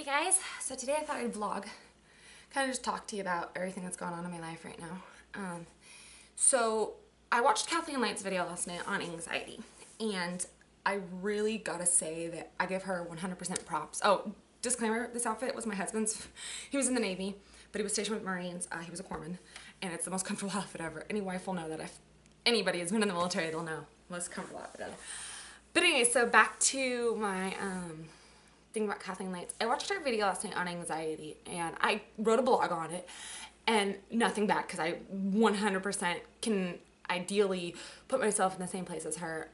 Hey guys, so today I thought I'd vlog, kind of just talk to you about everything that's going on in my life right now. So I watched Kathleen Light's video last night on anxiety, and I really gotta say that I give her 100% props. Oh, disclaimer, this outfit was my husband's. He was in the Navy, but he was stationed with Marines. He was a corpsman, and it's the most comfortable outfit ever. Any wife will know that. If anybody has been in the military, they'll know. Most comfortable outfit ever. But anyway, so back to my thing about Kathleen Lights. I watched her video last night on anxiety, and I wrote a blog on it, and nothing bad, because I 100% can ideally put myself in the same place as her.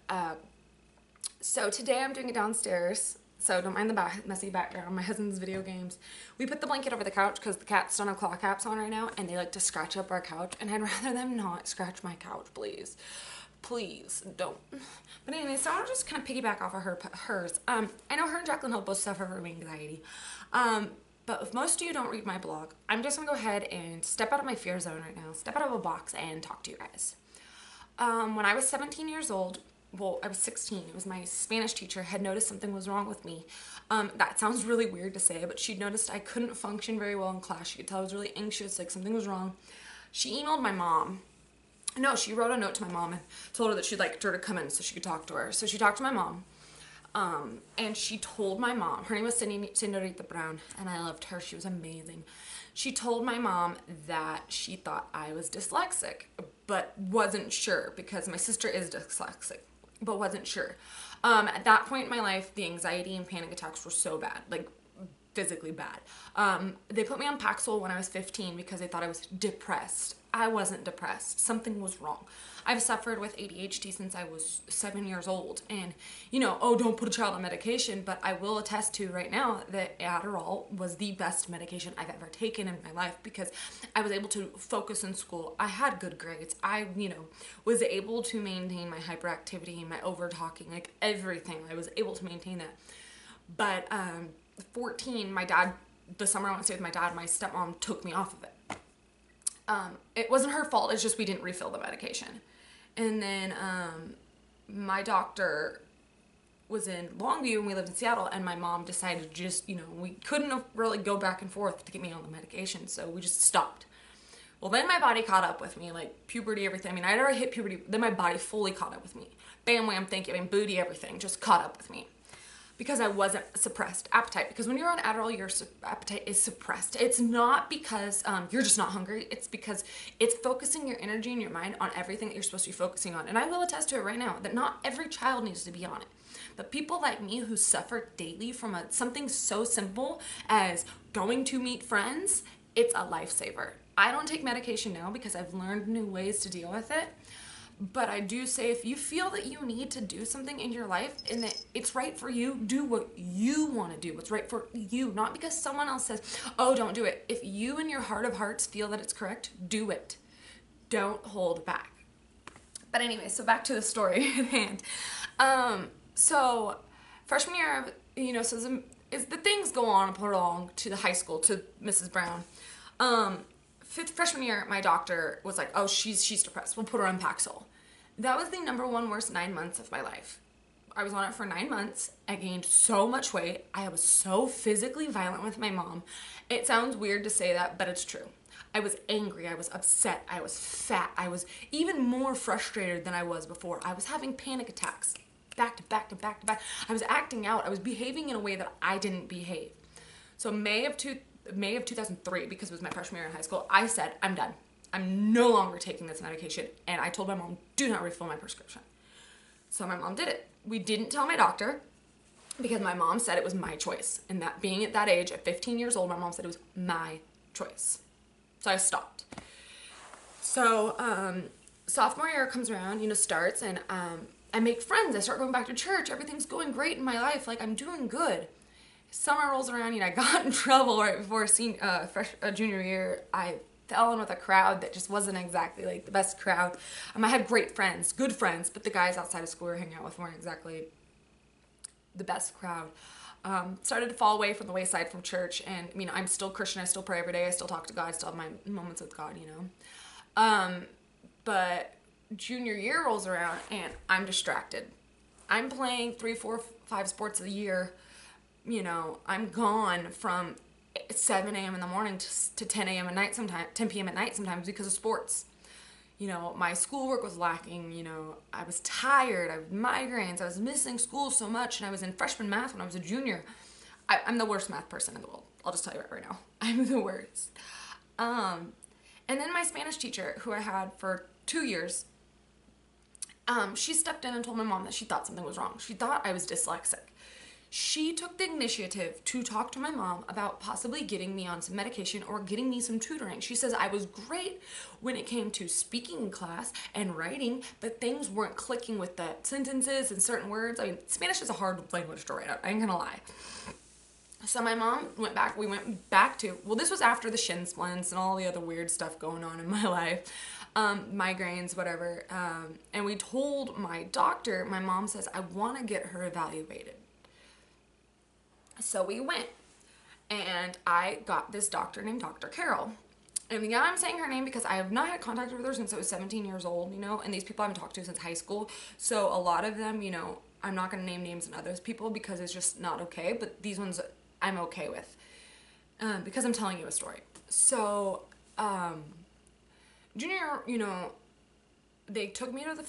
So today I'm doing it downstairs, so don't mind the messy background. My husband's video games. We put the blanket over the couch because the cats don't have claw caps on right now, and they like to scratch up our couch, and I'd rather them not scratch my couch, please. Please don't. But anyway, so I'll just kind of piggyback off of hers. I know her and Jacqueline Hope both suffer from anxiety. But if most of you don't read my blog, I'm just gonna go ahead and step out of my fear zone right now, step out of a box and talk to you guys. When I was 17 years old, well, I was 16, it was my Spanish teacher had noticed something was wrong with me. That sounds really weird to say, but she'd noticed I couldn't function very well in class. She could tell I was really anxious, like something was wrong. She emailed my mom. No, she wrote a note to my mom and told her that she'd like her to come in so she could talk to her. So she talked to my mom, and she told my mom, her name was Senorita Brown, and I loved her. She was amazing. She told my mom that she thought I was dyslexic, but wasn't sure because my sister is dyslexic, but wasn't sure. At that point in my life, the anxiety and panic attacks were so bad, like physically bad. They put me on Paxil when I was 15 because they thought I was depressed. I wasn't depressed. Something was wrong. I've suffered with ADHD since I was 7 years old. And, you know, oh, don't put a child on medication, but I will attest to right now that Adderall was the best medication I've ever taken in my life because I was able to focus in school. I had good grades. I, was able to maintain my hyperactivity, my over-talking, like everything. I was able to maintain that. But 14, my dad, the summer I went to stay with my dad, my stepmom took me off of it. It wasn't her fault, it's just we didn't refill the medication. And then my doctor was in Longview and we lived in Seattle, and my mom decided to just, we couldn't really go back and forth to get me on the medication, so we just stopped. Well, then my body caught up with me, like puberty, everything. I mean, I'd already hit puberty, then my body fully caught up with me. Bam, wham, thank you, booty, everything, just caught up with me. Because I wasn't suppressed appetite. Because when you're on Adderall, your appetite is suppressed. It's not because you're just not hungry. It's because it's focusing your energy and your mind on everything that you're supposed to be focusing on. And I will attest to it right now that not every child needs to be on it. But people like me who suffer daily from something so simple as going to meet friends, it's a lifesaver. I don't take medication now because I've learned new ways to deal with it. But I do say if you feel that you need to do something in your life and that it's right for you, do what you want to do. What's right for you, not because someone else says, oh, don't do it. If you in your heart of hearts feel that it's correct, do it. Don't hold back. But anyway, so back to the story at hand. So freshman year, so the things go on and prolong to the high school, to Mrs. Brown. Freshman year, my doctor was like, oh, she's depressed. We'll put her on Paxil. That was the #1 worst 9 months of my life. I was on it for 9 months. I gained so much weight. I was so physically violent with my mom. It sounds weird to say that, but it's true. I was angry. I was upset. I was fat. I was even more frustrated than I was before. I was having panic attacks back to back to back to back. I was acting out. I was behaving in a way that I didn't behave. So May of 2003, because it was my freshman year in high school, I said, I'm done. I'm no longer taking this medication. And I told my mom, do not refill my prescription. So my mom did it. We didn't tell my doctor because my mom said it was my choice. And that being at that age, at 15 years old, my mom said it was my choice. So I stopped. So sophomore year comes around, starts, and I make friends. I start going back to church. Everything's going great in my life. Like, I'm doing good. Summer rolls around, I got in trouble right before junior year. I fell in with a crowd that just wasn't exactly like the best crowd. I had great friends, good friends, but the guys outside of school we were hanging out with weren't exactly the best crowd. Started to fall away from the wayside from church, and I'm still Christian. I still pray every day. I still talk to God. I still have my moments with God, But junior year rolls around, and I'm distracted. I'm playing 3, 4, 5 sports a year. you know, I'm gone from 7 a.m. in the morning to 10 a.m. at night sometimes, 10 p.m. at night sometimes because of sports. You know, my schoolwork was lacking, you know, I was tired, I had migraines, I was missing school so much, and I was in freshman math when I was a junior. I'm the worst math person in the world. I'll just tell you right now. I'm the worst. And then my Spanish teacher, who I had for 2 years, she stepped in and told my mom that she thought something was wrong. She thought I was dyslexic. She took the initiative to talk to my mom about possibly getting me on some medication or getting me some tutoring. She says I was great when it came to speaking in class and writing, but things weren't clicking with the sentences and certain words. I mean, Spanish is a hard language to write out. I ain't gonna lie. So my mom we went back to, well, this was after the shin splints and all the other weird stuff going on in my life, migraines, whatever. And we told my doctor, my mom says, I want to get her evaluated. So we went, and I got this doctor named Dr. Carol. And yeah, I'm saying her name because I have not had contact with her since I was 17 years old, you know, and these people I haven't talked to since high school. So a lot of them, you know, I'm not going to name names and others people because it's just not okay, but these ones I'm okay with because I'm telling you a story. So, junior, you know, they took me to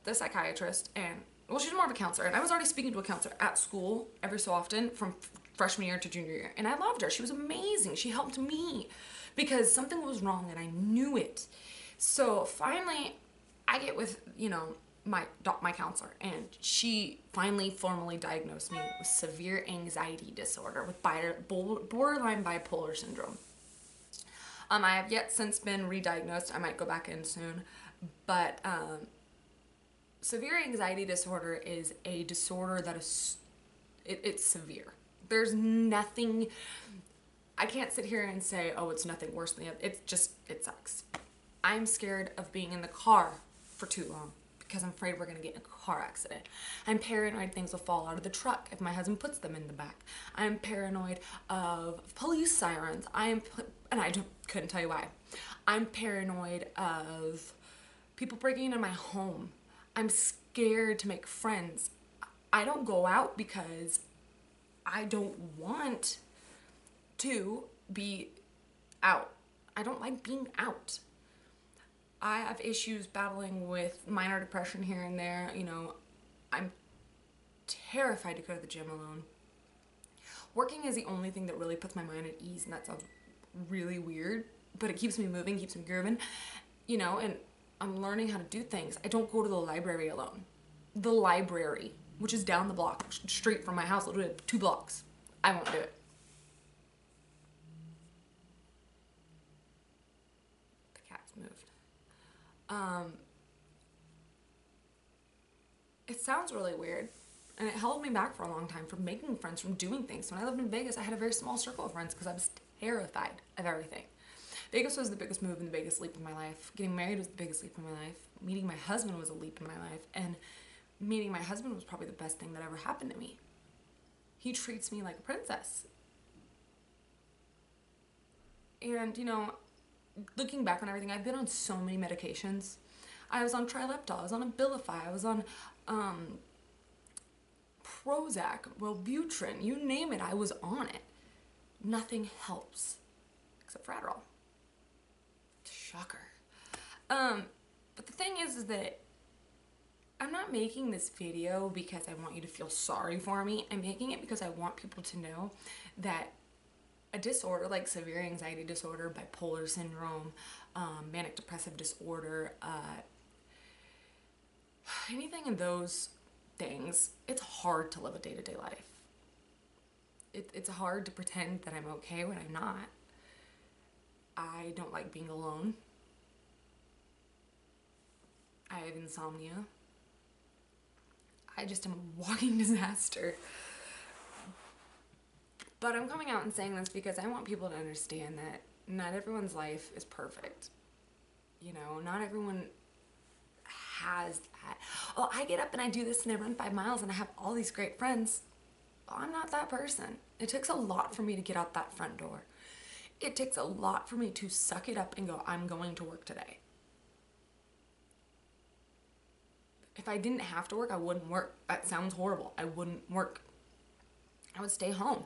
the psychiatrist, and, well, she's more of a counselor, and I was already speaking to a counselor at school every so often from freshman year to junior year, and I loved her. She was amazing. She helped me because something was wrong, and I knew it. So finally, I get with, you know, my counselor, and she finally formally diagnosed me with severe anxiety disorder with borderline bipolar syndrome. I have yet since been re-diagnosed. I might go back in soon, but severe anxiety disorder is a disorder that is it's severe. There's nothing, I can't sit here and say, oh, it's nothing worse than the other. It's just, it sucks. I'm scared of being in the car for too long because I'm afraid we're going to get in a car accident. I'm paranoid things will fall out of the truck if my husband puts them in the back. I'm paranoid of police sirens. Couldn't tell you why. I'm paranoid of people breaking into my home. I'm scared to make friends. I don't go out because I don't want to be out. I don't like being out. I have issues battling with minor depression here and there. You know, I'm terrified to go to the gym alone. Working is the only thing that really puts my mind at ease, and that sounds really weird, but it keeps me moving, keeps me grooving, you know, and I'm learning how to do things. I don't go to the library alone. The library, which is down the block, straight from my house, literally 2 blocks. I won't do it. The cat's moved. It sounds really weird, and it held me back for a long time from making friends, from doing things. When I lived in Vegas, I had a very small circle of friends because I was terrified of everything. Vegas was the biggest move and the biggest leap in my life. Getting married was the biggest leap in my life. Meeting my husband was a leap in my life, and meeting my husband was probably the best thing that ever happened to me. He treats me like a princess. And, you know, looking back on everything, I've been on so many medications. I was on Trileptal, I was on Abilify, I was on Prozac, Wellbutrin, you name it, I was on it. Nothing helps, except for Adderall. Shocker. But the thing is that I'm not making this video because I want you to feel sorry for me. I'm making it because I want people to know that a disorder like severe anxiety disorder, bipolar syndrome, manic depressive disorder, anything in those things, it's hard to live a day-to-day life. It's hard to pretend that I'm okay when I'm not. I don't like being alone. I have insomnia. I just am a walking disaster. But I'm coming out and saying this because I want people to understand that not everyone's life is perfect. You know, not everyone has that. Oh, I get up and I do this and I run 5 miles and I have all these great friends. Well, I'm not that person. It takes a lot for me to get out that front door. It takes a lot for me to suck it up and go, I'm going to work today. If I didn't have to work, I wouldn't work. That sounds horrible. I wouldn't work. I would stay home.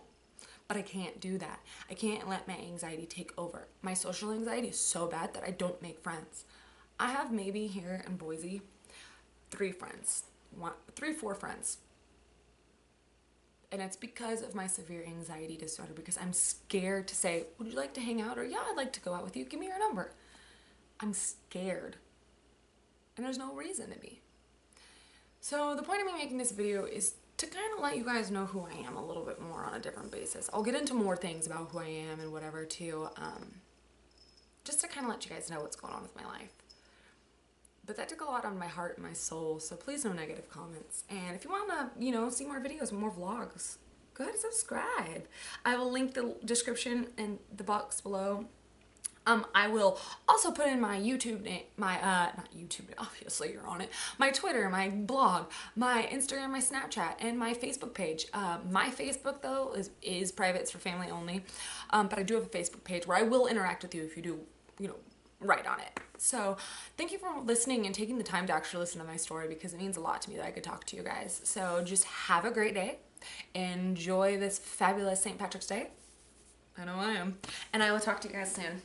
But I can't do that. I can't let my anxiety take over. My social anxiety is so bad that I don't make friends. I have maybe here in Boise 3 friends, 4 friends. And it's because of my severe anxiety disorder, because I'm scared to say, would you like to hang out? Or yeah, I'd like to go out with you. Give me your number. I'm scared. And there's no reason to be. So the point of me making this video is to kind of let you guys know who I am a little bit more on a different basis. I'll get into more things about who I am and whatever too, just to kind of let you guys know what's going on with my life. But that took a lot on my heart and my soul, so please no negative comments. And if you want to, you know, see more videos, more vlogs, go ahead and subscribe. I will link the description in the box below. I will also put in my YouTube name, not YouTube, obviously you're on it, my Twitter, my blog, my Instagram, my Snapchat, and my Facebook page. My Facebook, though, is private. It's for family only. But I do have a Facebook page where I will interact with you if you do, you know, write on it. So thank you for listening and taking the time to actually listen to my story, because it means a lot to me that I could talk to you guys. So just have a great day. Enjoy this fabulous St. Patrick's Day. I know I am. And I will talk to you guys soon.